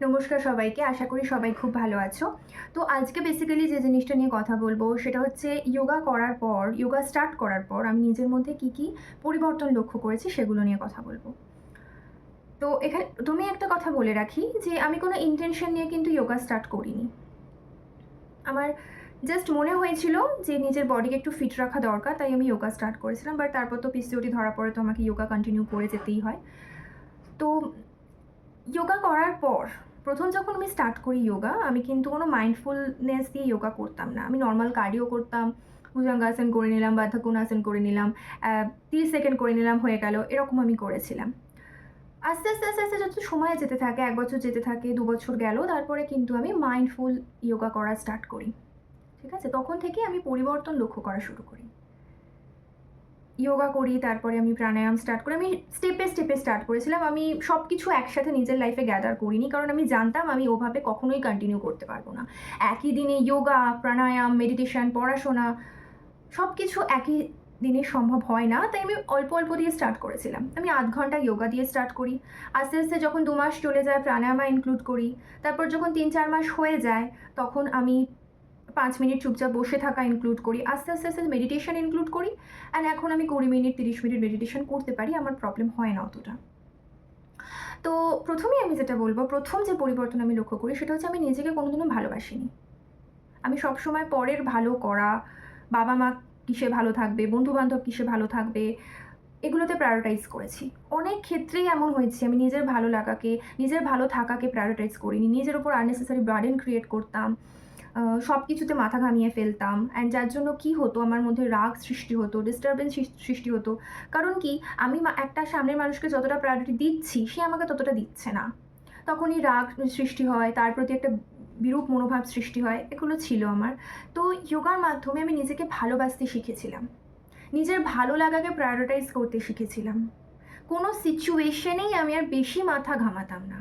নমস্কার সবাইকে, আশা করি সবাই খুব ভালো আছো। তো আজকে বেসিক্যালি যে জিনিসটা নিয়ে কথা বলবো সেটা হচ্ছে যোগা স্টার্ট করার পর আমি নিজের মধ্যে কী পরিবর্তন লক্ষ্য করেছি সেগুলো নিয়ে কথা বলবো। তো এখানে ১ম একটা কথা বলে রাখি যে আমি কোনো ইনটেনশন নিয়ে কিন্তু যোগা স্টার্ট করিনি। আমার জাস্ট মনে হয়েছিল যে নিজের বডিকে একটু ফিট রাখা দরকার, তাই আমি যোগা স্টার্ট করেছিলাম। বাট তারপর তো পিসিওডি ধরা পড়ে, তো আমাকে যোগা কন্টিনিউ করে যেতেই হয়। তো যোগা করার পর ১ম যখন আমি স্টার্ট করি যোগা, আমি কিন্তু কোনো মাইন্ডফুলনেস দিয়ে যোগা করতাম না। আমি নর্মাল কার্ডিও করতাম, ভুজঙ্গাসন করে নিলাম, বাদ্ধাকোনাসন করে নিলাম, ৩০ সেকেন্ড করে নিলাম, হয়ে গেল, এরকম আমি করেছিলাম। আস্তে আস্তে যত সময় যেতে থাকে, ১ বছর যেতে থাকে, ২ বছর গেল, তারপরে কিন্তু আমি মাইন্ডফুল যোগা করা স্টার্ট করি। ঠিক আছে? তখন থেকেই আমি পরিবর্তন লক্ষ্য করা শুরু করি। যোগা করি, তারপরে আমি প্রাণায়াম স্টার্ট করি। আমি স্টেপে স্টার্ট করেছিলাম। আমি সব কিছু একসাথে নিজের লাইফে গ্যাদার করিনি, কারণ আমি জানতাম আমি ওভাবে কখনোই কন্টিনিউ করতে পারবো না। একই দিনে যোগা, প্রাণায়াম, মেডিটেশন, পড়াশোনা সব কিছু একই দিনে সম্ভব হয় না, তাই আমি অল্প দিয়ে স্টার্ট করেছিলাম। আমি ০.৫ ঘন্টা যোগা দিয়ে স্টার্ট করি। আস্তে যখন ২ মাস চলে যায়, প্রাণায়ামা ইনক্লুড করি। তারপর যখন ৩-৪ মাস হয়ে যায়, তখন আমি ৫ মিনিট চুপচাপ বসে থাকা ইনক্লুড করি। আস্তে মেডিটেশন ইনক্লুড করি। অ্যান্ড এখন আমি ২০ মিনিট ৩০ মিনিট মেডিটেশন করতে পারি, আমার প্রবলেম হয় না অতটা। তো ১মেই আমি যেটা বলব, ১ম যে পরিবর্তন আমি লক্ষ্য করি সেটা হচ্ছে আমি নিজেকে কোনোদিনও ভালোবাসিনি। আমি সবসময় পরের ভালো করা, বাবা-মা কিসে ভালো থাকবে, বন্ধু-বান্ধব কিসে ভালো থাকবে, এগুলোতে প্রায়োরিটাইজ করেছি। অনেক ক্ষেত্রেই এমন হয়েছে আমি নিজের ভালো লাগাকে, নিজের ভালো থাকাকে প্রায়োরিটাইজ করিনি। নিজের উপর আননেসেসারি বার্ডেন ক্রিয়েট করতাম। সব কিছুতে মাথা ঘামিয়ে ফেলতাম। অ্যান্ড যার জন্য কী হতো, আমার মধ্যে রাগ সৃষ্টি হতো, ডিস্টার্বেন্স সৃষ্টি হতো। কারণ কি, আমি একটা সামনের মানুষকে যতটা প্রায়োরিটি দিচ্ছি, সে আমাকে ততটা দিচ্ছে না। তখনই রাগ সৃষ্টি হয়, তার প্রতি একটা বিরূপ মনোভাব সৃষ্টি হয়। এগুলো ছিল আমার। তো যোগার মাধ্যমে আমি নিজেকে ভালোবাসতে শিখেছিলাম। নিজের ভালো লাগাকে প্রায়োরিটাইজ করতে শিখেছিলাম। কোনো সিচুয়েশনেই আমি আর বেশি মাথা ঘামাতাম না।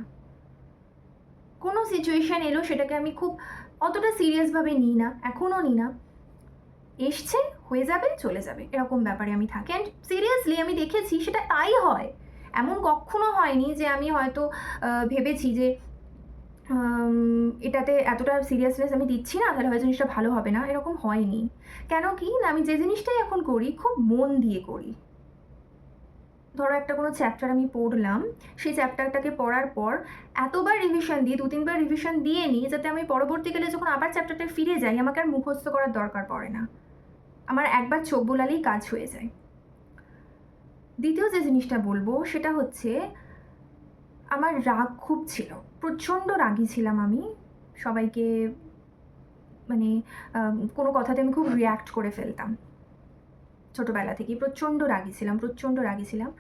কোনো সিচুয়েশন এলো সেটাকে আমি খুব অতটা সিরিয়াসভাবে নিই না, এখনও নিই না। এসছে, হয়ে যাবে, চলে যাবে, এরকম ব্যাপারে আমি থাকি। অ্যান্ড সিরিয়াসলি আমি দেখেছি সেটা তাই হয়। এমন কক্ষনো হয়নি যে আমি হয়তো ভেবেছি যে এটাতে এতটা সিরিয়াসনেস আমি দিচ্ছি না, তাহলে হয়তো জিনিসটা ভালো হবে না, এরকম হয়নি। কেন কি না, আমি যে জিনিসটাই এখন করি খুব মন দিয়ে করি। ধরো একটা কোনো চ্যাপ্টার আমি পড়লাম, সেই চ্যাপ্টারটাকে পড়ার পর এতবার রিভিশন দিই, ২-৩ বার রিভিশন দিয়ে নিই, যাতে আমি পরবর্তীকালে যখন আবার চ্যাপ্টারটায় ফিরে যাই, আমাকে আর মুখস্থ করার দরকার পড়ে না। আমার একবার চোখ বোলালেই কাজ হয়ে যায়। দ্বিতীয় যে জিনিসটা বলবো সেটা হচ্ছে, আমার রাগ খুব ছিল। প্রচণ্ড রাগী ছিলাম আমি। সবাইকে মানে কোনো কথাতে আমি খুব রিঅ্যাক্ট করে ফেলতাম। ছোটোবেলা থেকেই প্রচণ্ড রাগী ছিলাম।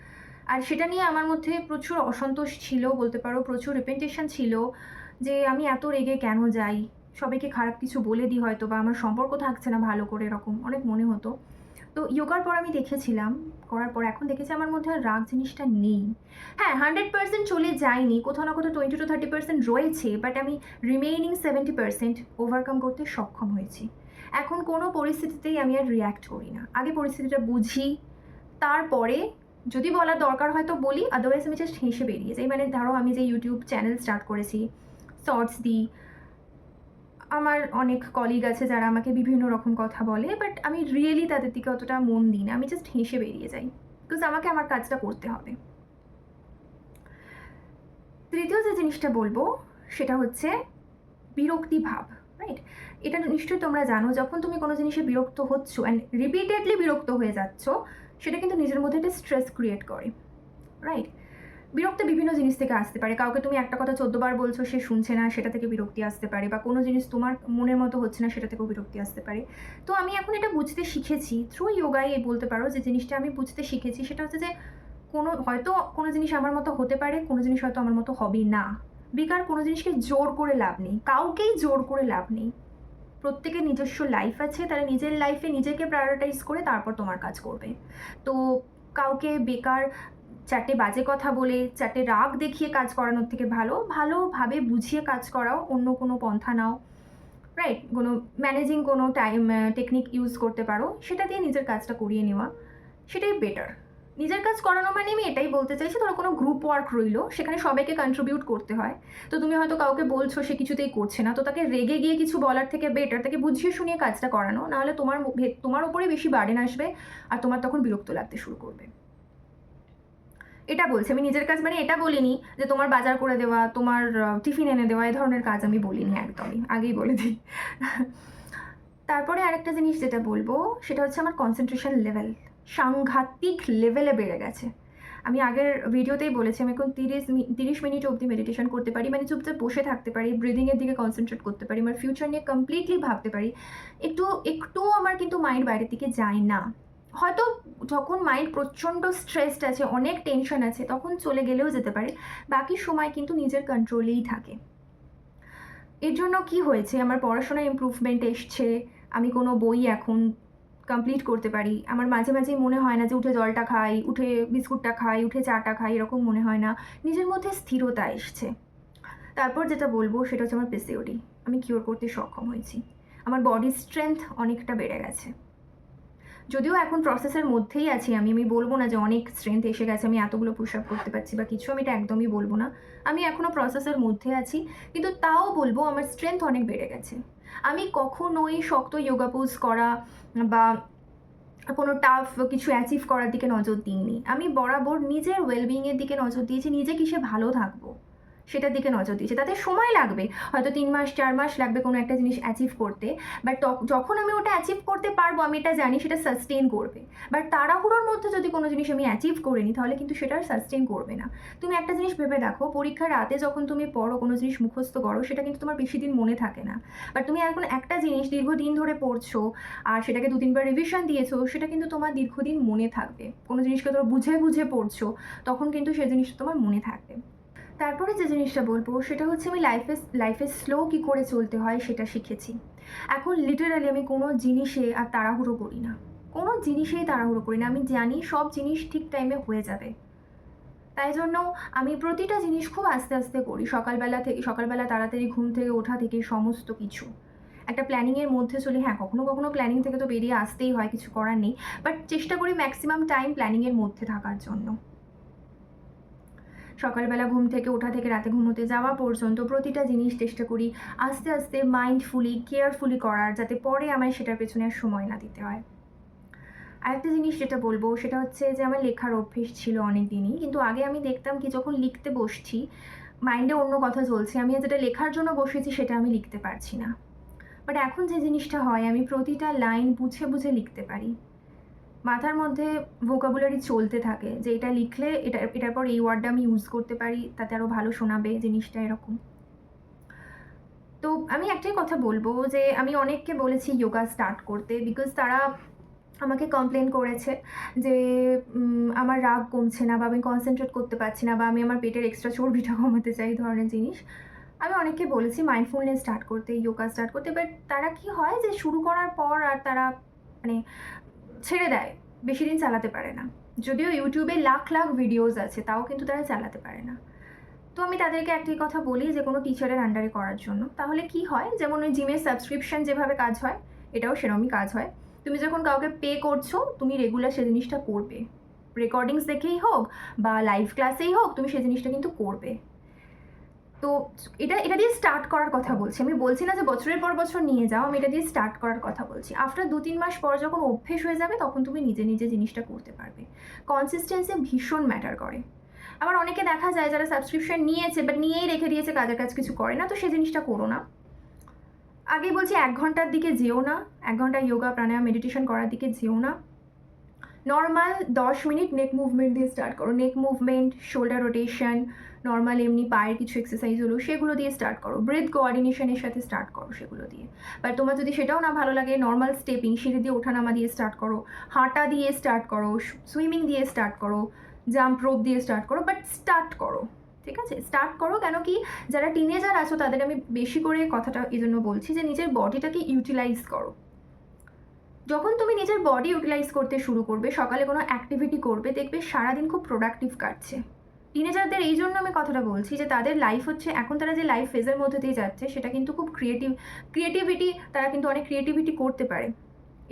আর সেটা নিয়ে আমার মধ্যে প্রচুর অসন্তোষ ছিল বলতে পারো, প্রচুর রিপেন্টেশন ছিল যে আমি এত রেগে কেন যাই? সবাইকে খারাপ কিছু বলে দিই হয়তো, বা আমার সম্পর্ক থাকছে না ভালো করে, এরকম অনেক মনে হতো। তো যোগার পর আমি দেখেছিলাম, করার পর এখন দেখেছি আমার মধ্যে আর রাগ জিনিসটা নেই। হ্যাঁ, 100% চলে যায়নি, কোথাও না কোথাও 20-30% রয়েছে, বাট আমি রিমেইনিং 70% ওভারকাম করতে সক্ষম হয়েছি। এখন কোনো পরিস্থিতিতেই আমি আর রিঅ্যাক্ট করি না। আগে পরিস্থিতিটা বুঝি, তারপরে যদি বলার দরকার হয় তো বলি, আদারওয়াইজ আমি জাস্ট হেসে বেরিয়ে যাই। মানে ধরো আমি যে ইউটিউব চ্যানেল স্টার্ট করেছি, শর্টস দিই, আমার অনেক কলিগ আছে যারা আমাকে বিভিন্ন রকম কথা বলে, বাট আমি রিয়েলি তাদের দিকে অতটা মন দিই না, আমি জাস্ট হেসে বেরিয়ে যাই, বিকজ আমাকে আমার কাজটা করতে হবে। তৃতীয় যে জিনিসটা বলবো সেটা হচ্ছে বিরক্তি ভাব, রাইট? এটা নিশ্চয়ই তোমরা জানো, যখন তুমি কোনো জিনিসে বিরক্ত হচ্ছ অ্যান্ড রিপিটেডলি বিরক্ত হয়ে যাচ্ছ, সেটা কিন্তু নিজের মধ্যে একটা স্ট্রেস ক্রিয়েট করে, রাইট? বিরক্তি বিভিন্ন জিনিস থেকে আসতে পারে। কাউকে তুমি একটা কথা ১৪ বার বলছো, সে শুনছে না, সেটা থেকে বিরক্তি আসতে পারে, বা কোনো জিনিস তোমার মনের মতো হচ্ছে না, সেটা থেকেও বিরক্তি আসতে পারে। তো আমি এখন এটা বুঝতে শিখেছি থ্রু যোগাই, বলতে পারো যে জিনিসটা আমি বুঝতে শিখেছি সেটা হচ্ছে যে কোনো জিনিস আমার মতো হতে পারে, কোনো জিনিস হয়তো আমার মতো হবে না। বেকার কোনো জিনিসকে জোর করে লাভ নেই, কাউকেই জোর করে লাভ নেই। প্রত্যেকের নিজস্ব লাইফ আছে, তারা নিজের লাইফে নিজেকে প্রায়োরিটাইজ করে তারপর তোমার কাজ করবে। তো কাউকে বেকার ৪টে বাজে কথা বলে, ৪টে রাগ দেখিয়ে কাজ করানোর থেকে ভালোভাবে বুঝিয়ে কাজ করাও, অন্য কোনো পন্থা নাও, রাইট? কোনো ম্যানেজিং কোনো টেকনিক ইউজ করতে পারো, সেটা দিয়ে নিজের কাজটা করিয়ে নেওয়া, সেটাই বেটার। নিজের কাজ করানো মানে আমি এটাই বলতে চাইছি, ধরো কোনো গ্রুপ ওয়ার্ক রইলো, সেখানে সবাইকে কন্ট্রিবিউট করতে হয়। তো তুমি হয়তো কাউকে বলছো, সে কিছুতেই করছে না, তো তাকে রেগে গিয়ে কিছু বলার থেকে বেটার তাকে বুঝিয়ে শুনিয়ে কাজটা করানো, নাহলে তোমার উপরে বেশি বার্ডেন আসবে আর তোমার তখন বিরক্ত লাগতে শুরু করবে। এটা বলছি আমি নিজের কাজ, মানে এটা বলিনি যে তোমার বাজার করে দেওয়া, তোমার টিফিন এনে দেওয়া, এই ধরনের কাজ আমি বলিনি একদমই, আগেই বলে দিই। তারপরে আরেকটা জিনিস যেটা বলবো সেটা হচ্ছে আমার কনসেন্ট্রেশন লেভেল সাংঘাতিক লেভেলে বেড়ে গেছে। আমি আগের ভিডিওতেই বলেছি আমি এখন 30 মিনিট অবধি মেডিটেশন করতে পারি, মানে চুপচাপ বসে থাকতে পারি, ব্রিদিংয়ের দিকে কনসেন্ট্রেট করতে পারি, আমার ফিউচার নিয়ে কমপ্লিটলি ভাবতে পারি। একটুও আমার কিন্তু মাইন্ড বাইরের দিকে যায় না। হয়তো যখন মাইন্ড প্রচণ্ড স্ট্রেসড আছে, অনেক টেনশন আছে, তখন চলে গেলেও যেতে পারে, বাকি সময় কিন্তু নিজের কন্ট্রোলেই থাকে। এর জন্য কি হয়েছে, আমার পড়াশোনায় ইমপ্রুভমেন্ট এসছে, আমি কোনো বই এখন কমপ্লিট করতে পারি, আমার মাঝে মাঝেই মনে হয় না যে উঠে জলটা খাই, উঠে বিস্কুটটা খাই, উঠে চাটা খাই, এরকম মনে হয় না, নিজের মধ্যে স্থিরতা এসছে। তারপর যেটা বলবো সেটা হচ্ছে আমার পিসিওডি, আমি কিওর করতে সক্ষম হয়েছি, আমার বডি স্ট্রেংথ অনেকটা বেড়ে গেছে। যদিও এখন প্রসেসের মধ্যেই আছি, আমি বলবো না যে অনেক স্ট্রেংথ এসে গেছে, আমি এতগুলো পুশ আপ করতে পারছি বা কিছু, আমি এটা একদমই বলবো না, আমি এখনও প্রসেসের মধ্যে আছি, কিন্তু তাও বলবো আমার স্ট্রেংথ অনেক বেড়ে গেছে। আমি কখনোই শক্ত যোগা পোজ করা বা কোনো টাফ কিছু অ্যাচিভ করার দিকে নজর দিইনি, আমি বরাবর নিজের ওয়েলবিংয়ের দিকে নজর দিয়েছি, নিজে কিসে ভালো থাকবো সেটার দিকে নজর দিয়েছি। তাতে সময় লাগবে, হয়তো 3 মাস 4 মাস লাগবে কোনো একটা জিনিস অ্যাচিভ করতে, বাট যখন আমি ওটা অ্যাচিভ করতে পারবো আমি এটা জানি সেটা সাস্টেন করবে। বাট তাড়াহুড়োর মধ্যে যদি কোনো জিনিস আমি অ্যাচিভ করে নিই তাহলে কিন্তু সেটা সাস্টেন করবে না। তুমি একটা জিনিস ভেবে দেখো, পরীক্ষার রাতে যখন তুমি পড়ো, কোনো জিনিস মুখস্থ করো, সেটা কিন্তু তোমার বেশি দিন মনে থাকে না। বাট তুমি এখন একটা জিনিস দীর্ঘদিন ধরে পড়ছো আর সেটাকে 2-3 বার রিভিশন দিয়েছো, সেটা কিন্তু তোমার দীর্ঘদিন মনে থাকবে। কোনো জিনিসকে তোমরা বুঝে বুঝে পড়ছো, তখন কিন্তু সেই জিনিসটা তোমার মনে থাকবে। তারপরে যে জিনিসটা বলবো সেটা হচ্ছে আমি লাইফে স্লো কী করে চলতে হয় সেটা শিখেছি। এখন লিটারালি আমি কোনো জিনিসে আর তাড়াহুড়ো করি না, কোনো জিনিসেই তাড়াহুড়ো করি না, আমি জানি সব জিনিস ঠিক টাইমে হয়ে যাবে। তাই জন্য আমি প্রতিটা জিনিস খুব আস্তে আস্তে করি, সকালবেলা তাড়াতাড়ি ঘুম থেকে ওঠা থেকে সমস্ত কিছু একটা প্ল্যানিংয়ের মধ্যে চলি। হ্যাঁ, কখনো কখনো প্ল্যানিং থেকে তো বেরিয়ে আসতেই হয়, কিছু করার নেই, বাট চেষ্টা করি ম্যাক্সিমাম টাইম প্ল্যানিংয়ের মধ্যে থাকার জন্য। সকালবেলা ঘুম থেকে ওঠা থেকে রাতে ঘুমোতে যাওয়া পর্যন্ত প্রতিটা জিনিস চেষ্টা করি আস্তে আস্তে মাইন্ডফুলি কেয়ারফুলি করার, যাতে পরে আমায় সেটার পেছনে আর সময় না দিতে হয়। আরেকটা জিনিস যেটা বলবো সেটা হচ্ছে যে আমার লেখার অভ্যেস ছিল অনেক দিনই, কিন্তু আগে আমি দেখতাম কি যখন লিখতে বসছি মাইন্ডে অন্য কথা চলছে, আমি যেটা লেখার জন্য বসেছি সেটা আমি লিখতে পারছি না। বাট এখন যে জিনিসটা হয়, আমি প্রতিটা লাইন বুঝে বুঝে লিখতে পারি, মাথার মধ্যে ভোকাবুলারি চলতে থাকে যে এটা লিখলে এটার পর এই ওয়ার্ডটা আমি ইউজ করতে পারি, তাতে আরও ভালো শোনাবে জিনিসটা, এরকম। তো আমি একটাই কথা বলবো যে আমি অনেককে বলেছি যোগা স্টার্ট করতে, বিকজ তারা আমাকে কমপ্লেন করেছে যে আমার রাগ কমছে না, বা আমি কনসেন্ট্রেট করতে পারছি না, বা আমি আমার পেটের এক্সট্রা চর্বিটা কমাতে চাই, এই ধরনের জিনিস। আমি অনেককে বলেছি মাইন্ডফুলনেস স্টার্ট করতে, যোগা স্টার্ট করতে, বাট তারা কি হয় যে শুরু করার পর আর তারা মানে ছেড়ে দেয়, বেশি দিন চালাতে পারে না। যদিও ইউটিউবে লাখ লাখ ভিডিওস আছে, তাও কিন্তু তারা চালাতে পারে না। তো আমি তাদেরকে একটাই কথা বলি যে কোনো টিচারের আন্ডারে করার জন্য। তাহলে কি হয়, যেমন ওই জিমের সাবস্ক্রিপশন যেভাবে কাজ হয়, এটাও সেরকমই কাজ হয়। তুমি যখন কাউকে পে করছো, তুমি রেগুলার সে জিনিসটা করবে, রেকর্ডিংস দেখেই হোক বা লাইভ ক্লাসেই হোক, তুমি সে জিনিসটা কিন্তু করবে। তো এটা দিয়ে স্টার্ট করার কথা বলছি, আমি বলছি না যে বছরের পর বছর নিয়ে যাও, আমি এটা দিয়ে স্টার্ট করার কথা বলছি। আফটার 2-3 মাস পর যখন অভ্যেস হয়ে যাবে, তখন তুমি নিজে নিজে জিনিসটা করতে পারবে। কনসিস্টেন্সি ভীষণ ম্যাটার করে। আবার অনেকে দেখা যায় যারা সাবস্ক্রিপশন নিয়েছে বাট নিয়েই রেখে দিয়েছে, কাজের কাজ কিছু করে না, তো সে জিনিসটা করো না। আগেই বলছি 1 ঘন্টার দিকে যেও না, 1 ঘন্টা যোগা প্রাণায়াম মেডিটেশন করার দিকে যেও না। নর্মাল 10 মিনিট নেক মুভমেন্ট দিয়ে স্টার্ট করো, নেক মুভমেন্ট, শোল্ডার রোটেশন, নর্মাল এমনি পায়ের কিছু এক্সারসাইজ হলো সেগুলো দিয়ে স্টার্ট করো, ব্রেথ কোঅর্ডিনেশনের সাথে স্টার্ট করো সেগুলো দিয়ে। বাট তোমার যদি সেটাও না ভালো লাগে, নর্মাল স্টেপিং, সিঁড়ি দিয়ে ওঠানামা দিয়ে স্টার্ট করো, হাঁটা দিয়ে স্টার্ট করো, সুইমিং দিয়ে স্টার্ট করো, জাম্প রোপ দিয়ে স্টার্ট করো, বাট স্টার্ট করো, ঠিক আছে? স্টার্ট করো। কেন কি, যারা টিনেজার আছো তাদের আমি বেশি করে কথাটা এই জন্য বলছি যে নিজের বডিটাকে ইউটিলাইজ করো। যখন তুমি নিজের বডি ইউটিলাইজ করতে শুরু করবে, সকালে কোনো অ্যাক্টিভিটি করবে, দেখবে সারাদিন খুব প্রোডাক্টিভ কাটছে। টিনেজারদের এই জন্য আমি কথাটা বলছি যে তাদের লাইফ হচ্ছে, এখন তারা যে লাইফ ফেজের মধ্যে দিয়ে যাচ্ছে সেটা কিন্তু খুব ক্রিয়েটিভিটি, তারা কিন্তু অনেক ক্রিয়েটিভিটি করতে পারে।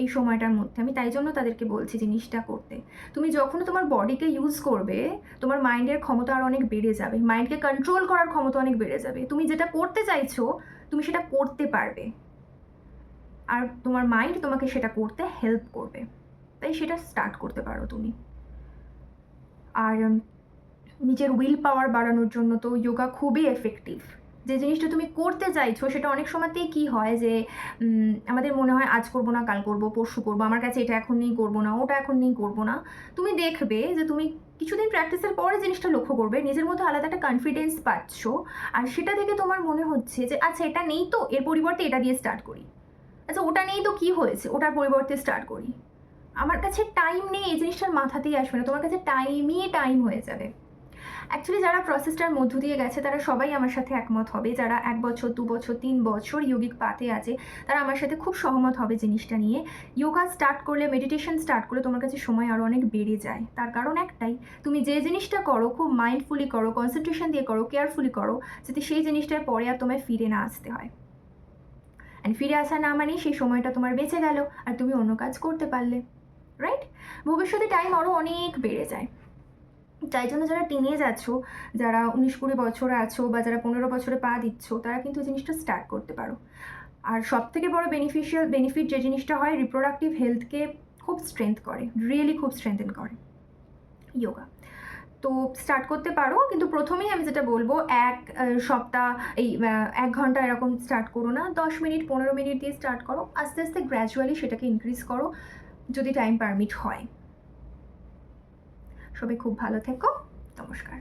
এই সময়টার মধ্যে। আমি তাই জন্য তাদেরকে বলছি জিনিসটা করতে। তুমি যখন তোমার বডিকে ইউজ করবে, তোমার মাইন্ডের ক্ষমতা আরও অনেক বেড়ে যাবে, মাইন্ডকে কন্ট্রোল করার ক্ষমতা অনেক বেড়ে যাবে। তুমি যেটা করতে চাইছো তুমি সেটা করতে পারবে, আর তোমার মাইন্ড তোমাকে সেটা করতে হেল্প করবে। তাই সেটা স্টার্ট করতে পারো তুমি। আর নিজের উইল পাওয়ার বাড়ানোর জন্য তো যোগা খুবই এফেক্টিভ। যে জিনিসটা তুমি করতে চাইছো সেটা অনেক সময়তেই কী হয় যে আমাদের মনে হয় আজ করবো না, কাল করবো, পরশু করবো, আমার কাছে এটা এখন নেই, করবো না, ওটা এখন নেই, করবো না। তুমি দেখবে যে তুমি কিছুদিন প্র্যাকটিসের পরে জিনিসটা লক্ষ্য করবে, নিজের মধ্যে আলাদা একটা কনফিডেন্স পাচ্ছ, আর সেটা থেকে তোমার মনে হচ্ছে যে আচ্ছা এটা নেই তো, এর পরিবর্তে এটা দিয়ে স্টার্ট করি। আচ্ছা ওটা নেই তো কী হয়েছে, ওটার পরিবর্তে স্টার্ট করি। আমার কাছে টাইম নেই, এই জিনিসটার মাথাতেই আসবে না, তোমার কাছে টাইম হয়ে যাবে। অ্যাকচুয়ালি যারা প্রসেসটার মধ্য দিয়ে গেছে তারা সবাই আমার সাথে একমত হবে, যারা 1 বছর 2 বছর 3 বছর ইয়োগিক পাথে আছে তারা আমার সাথে খুব সহমত হবে জিনিসটা নিয়ে। যোগা স্টার্ট করলে, মেডিটেশন স্টার্ট করলে তোমার কাছে সময় আরও অনেক বেড়ে যায়। তার কারণ একটাই, তুমি যে জিনিসটা করো খুব মাইন্ডফুলি করো, কনসেন্ট্রেশন দিয়ে করো, কেয়ারফুলি করো, যাতে সেই জিনিসটার পরে আর তোমায় ফিরে না আসতে হয়। অ্যান্ড ফিরে আসা না মানেই সেই সময়টা তোমার বেঁচে গেল আর তুমি অন্য কাজ করতে পারলে, রাইট? ভবিষ্যতে টাইম আরও অনেক বেড়ে যায়। তাই জন্য যারা টিনেজ আছো, যারা 19-20 বছরে আছো, বা যারা 15 বছরে পা দিচ্ছ, তারা কিন্তু জিনিসটা স্টার্ট করতে পারো। আর সবথেকে বড় বেনিফিট যে জিনিসটা হয়, রিপ্রোডাক্টিভ হেলথকে খুব স্ট্রেংথ করে, রিয়েলি খুব স্ট্রেংথেন করে যোগা। তো স্টার্ট করতে পারো, কিন্তু প্রথমেই আমি যেটা বলবো, এক সপ্তাহ 1 ঘন্টা এরকম স্টার্ট করো না, 10 মিনিট 15 মিনিট দিয়ে স্টার্ট করো, আস্তে আস্তে গ্র্যাজুয়ালি সেটাকে ইনক্রিজ করো যদি টাইম পারমিট হয়। সবাই খুব ভালো থেকো, নমস্কার।